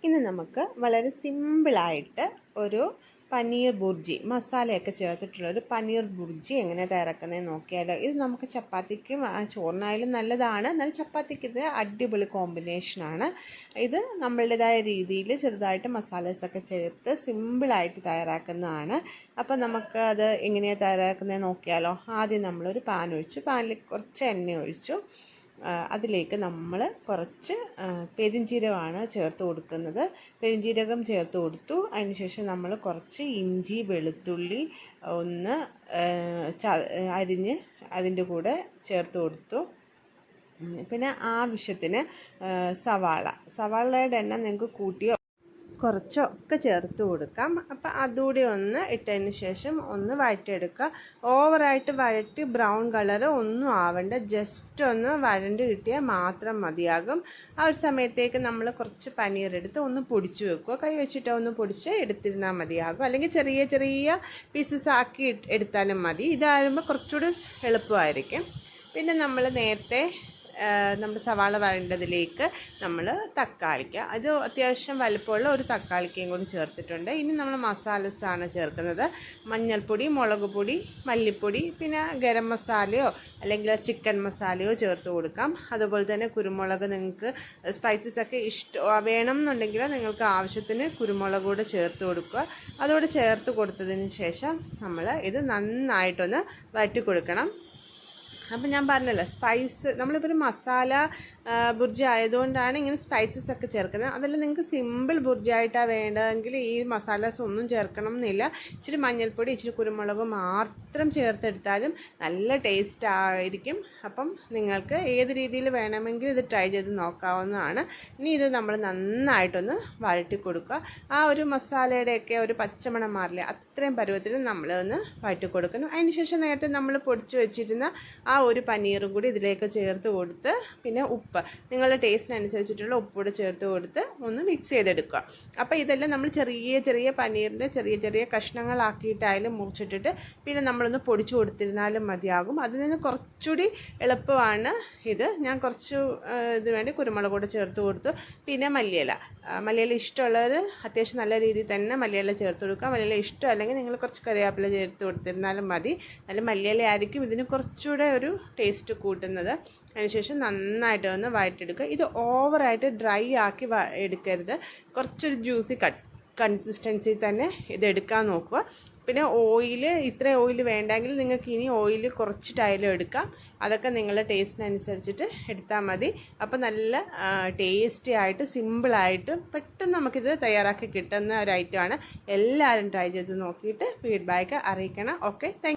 ഇന്ന് നമുക്ക് വളരെ സിമ്പിളായിട്ട് ഒരു പനീർ ബുർജി മസാലയൊക്കെ ചേർത്തിട്ടുള്ള ഒരു പനീർ ബുർജി എങ്ങനെ തയ്യാറാക്കുന്നതെന്ന് നോക്കിയാലോ. ഇത് നമുക്ക് ചപ്പാത്തിക്കും ചോറിനായാലും നല്ലതാണ്, എന്നാൽ ചപ്പാത്തിക്ക് ഇത് അടിപൊളി കോമ്പിനേഷനാണ്. ഇത് നമ്മളുടേതായ രീതിയിൽ ചെറുതായിട്ട് മസാലസൊക്കെ ചേർത്ത് സിമ്പിളായിട്ട് തയ്യാറാക്കുന്നതാണ്. അപ്പോൾ നമുക്ക് അത് എങ്ങനെയാണ് തയ്യാറാക്കുന്നത് നോക്കിയാലോ. ആദ്യം നമ്മളൊരു പാൻ ഒഴിച്ചു, പാനിൽ കുറച്ച് എണ്ണ ഒഴിച്ചു. അതിലേക്ക് നമ്മൾ കുറച്ച് പെരിഞ്ജീരകമാണ് ചേർത്ത് കൊടുക്കുന്നത്. പെരിഞ്ജീരകം ചേർത്ത് കൊടുത്തു. അതിനുശേഷം നമ്മൾ കുറച്ച് ഇഞ്ചി വെളുത്തുള്ളി ഒന്ന് അരിഞ്ഞ് അതിൻ്റെ കൂടെ ചേർത്ത് കൊടുത്തു. പിന്നെ ആവശ്യത്തിന് സവാളയുടെ എണ്ണം നിങ്ങൾക്ക് കൂട്ടിയോ കുറച്ചൊക്കെ ചേർത്ത് കൊടുക്കാം. അപ്പം അതുകൂടി ഒന്ന് ഇട്ടതിന് ശേഷം ഒന്ന് വഴറ്റിയെടുക്കുക. ഓവറായിട്ട് വഴറ്റി ബ്രൗൺ കളർ ഒന്നും ആവേണ്ട, ജസ്റ്റ് ഒന്ന് വഴണ്ട് കിട്ടിയാൽ മാത്രം മതിയാകും. ആ ഒരു സമയത്തേക്ക് നമ്മൾ കുറച്ച് പനീർ എടുത്ത് ഒന്ന് പൊടിച്ച് വെക്കുക. കൈ വെച്ചിട്ട് ഒന്ന് പൊടിച്ച് എടുത്തിരുന്നാൽ മതിയാകും, അല്ലെങ്കിൽ ചെറിയ ചെറിയ പീസസ് ആക്കി എടുത്താലും മതി. ഇതാകുമ്പോൾ കുറച്ചുകൂടി എളുപ്പമായിരിക്കും. പിന്നെ നമ്മൾ നേരത്തെ നമ്മുടെ സവാള വരേണ്ടതിലേക്ക് നമ്മൾ തക്കാളിക്ക, അത് അത്യാവശ്യം വലുപ്പമുള്ള ഒരു തക്കാളിക്കയും കൂടി ചേർത്തിട്ടുണ്ട്. ഇനി നമ്മൾ മസാലസാണ് ചേർക്കുന്നത്. മഞ്ഞൾപ്പൊടി, മുളക് പൊടി, മല്ലിപ്പൊടി, പിന്നെ ഗരം മസാലയോ അല്ലെങ്കിൽ ചിക്കൻ മസാലയോ ചേർത്ത് കൊടുക്കാം. അതുപോലെ തന്നെ കുരുമുളക്, നിങ്ങൾക്ക് സ്പൈസസ് ഒക്കെ വേണം എന്നുണ്ടെങ്കിൽ നിങ്ങൾക്ക് ആവശ്യത്തിന് കുരുമുളക് കൂടെ ചേർത്ത് കൊടുക്കുക. അതോടെ ചേർത്ത് കൊടുത്തതിന് ശേഷം നമ്മൾ ഇത് നന്നായിട്ടൊന്ന് വഴറ്റി കൊടുക്കണം. അപ്പം ഞാൻ പറഞ്ഞല്ലോ, സ്പൈസ് നമ്മളിപ്പോൾ ഒരു മസാല ബുർജി ആയതുകൊണ്ടാണ് ഇങ്ങനെ സ്പൈസസ് ഒക്കെ ചേർക്കുന്നത്. അതല്ല നിങ്ങൾക്ക് സിമ്പിൾ ബുർജി ആയിട്ടാണ് വേണ്ടതെങ്കിൽ ഈ മസാലാസ് ഒന്നും ചേർക്കണം എന്നില്ല. ഇച്ചിരി മഞ്ഞൾപ്പൊടി, ഇച്ചിരി കുരുമുളക് മാത്രം ചേർത്തെടുത്താലും നല്ല ടേസ്റ്റ് ആയിരിക്കും. അപ്പം നിങ്ങൾക്ക് ഏത് രീതിയിൽ വേണമെങ്കിൽ ഇത് ട്രൈ ചെയ്ത് നോക്കാവുന്നതാണ്. ഇനി ഇത് നമ്മൾ നന്നായിട്ടൊന്ന് വഴറ്റി കൊടുക്കുക. ആ ഒരു മസാലയുടെയൊക്കെ ഒരു പച്ചമണം മാറില്ല, അത്രയും പരുവത്തിൽ നമ്മളൊന്ന് വഴറ്റി കൊടുക്കണം. അതിനുശേഷം നേരത്തെ നമ്മൾ പൊടിച്ച് വെച്ചിരുന്ന ആ ഒരു പനീറും കൂടി ഇതിലേക്ക് ചേർത്ത് കൊടുത്ത്, പിന്നെ ഉപ്പ് നിങ്ങളുടെ ടേസ്റ്റിനനുസരിച്ചിട്ടുള്ള ഉപ്പൂടെ ചേർത്ത് കൊടുത്ത് ഒന്ന് മിക്സ് ചെയ്തെടുക്കുക. അപ്പോൾ ഇതെല്ലാം നമ്മൾ ചെറിയ ചെറിയ പനീറിൻ്റെ ചെറിയ ചെറിയ കഷ്ണങ്ങളാക്കിയിട്ടായാലും മുറിച്ചിട്ടിട്ട് പിന്നെ നമ്മളൊന്ന് പൊടിച്ചു കൊടുത്തിരുന്നാലും മതിയാകും. അതിൽ നിന്ന് കുറച്ചുകൂടി എളുപ്പമാണ് ഇത്. ഞാൻ കുറച്ച് ഇത് വേണ്ടി കുരുമുളക് കൂടെ ചേർത്ത് കൊടുത്തു. പിന്നെ മല്ലിയില ഇഷ്ടമുള്ളവർ അത്യാവശ്യം നല്ല രീതിയിൽ തന്നെ മല്ലിയില ചേർത്ത് കൊടുക്കുക. മല്ലിയില ഇഷ്ടം അല്ലെങ്കിൽ നിങ്ങൾ കുറച്ച് കറിവേപ്പില ചേർത്ത് കൊടുത്തിരുന്നാലും മതി. നല്ല മല്ലിയില ആയിരിക്കും ഇതിന് കുറച്ചുകൂടെ ഒരു ടേസ്റ്റ് കൂട്ടുന്നത്. അതിനുശേഷം നന്നായിട്ട് ഒന്ന് വഴറ്റിയെടുക്കുക. ഇത് ഓവറായിട്ട് ഡ്രൈ ആക്കി എടുക്കരുത്, കുറച്ചൊരു ജ്യൂസി കൺസിസ്റ്റൻസി തന്നെ ഇതെടുക്കാൻ നോക്കുക. പിന്നെ ഇത്ര ഓയിൽ വേണ്ടെങ്കിൽ നിങ്ങൾക്ക് ഇനി ഓയിൽ കുറച്ചിട്ടായാലും എടുക്കാം. അതൊക്കെ നിങ്ങളുടെ ടേസ്റ്റിനനുസരിച്ചിട്ട് എടുത്താൽ മതി. അപ്പോൾ നല്ല ടേസ്റ്റി ആയിട്ട് സിമ്പിളായിട്ട് പെട്ടെന്ന് നമുക്കിത് തയ്യാറാക്കി കിട്ടുന്ന ഒരു ഐറ്റമാണ്. എല്ലാവരും ട്രൈ ചെയ്ത് നോക്കിയിട്ട് ഫീഡ്ബാക്ക് അറിയിക്കണം. Okay, thank you.